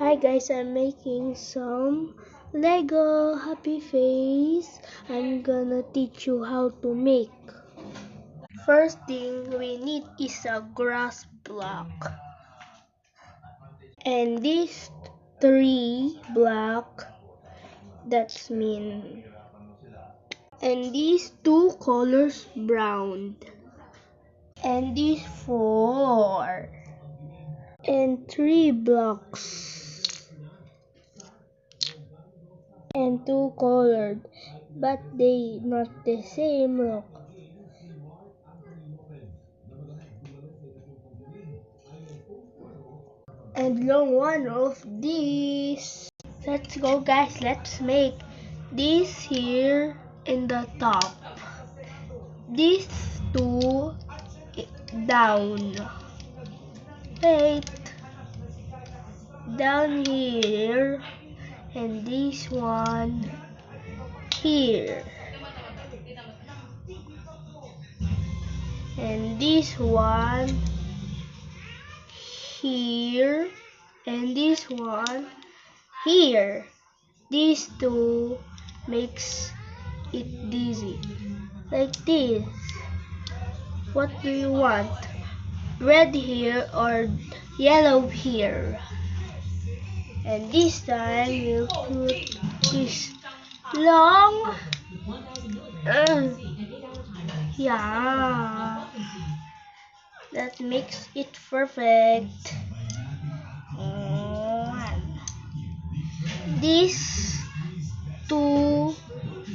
Hi guys, I'm making some Lego Happy Face. I'm gonna teach you how to make. First thing we need is a grass block. And these three block, that's mean. And these two colors brown. And these four. And three blocks. And two colored, but they not the same look. And long one of these. Let's go guys, let's make this here in the top. These two down. Wait. Down here. And this one here. And this one here. And this one here. These two makes it dizzy. Like this. What do you want? Red here or yellow here? And this time you put this long. Yeah. That makes it perfect. This two,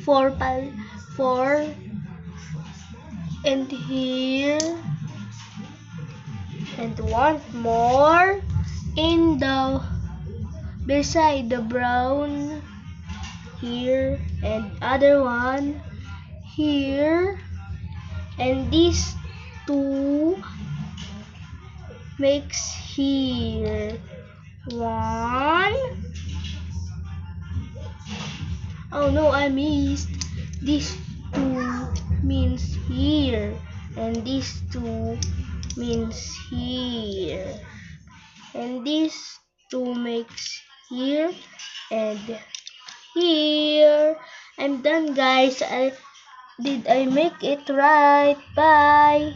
four, and here, and one more in the beside the brown here, and other one here, and these two makes here one. Oh no, I missed. These two means here, and these two means here, and these two makes here and here. I'm done guys. Did I make it right? Bye.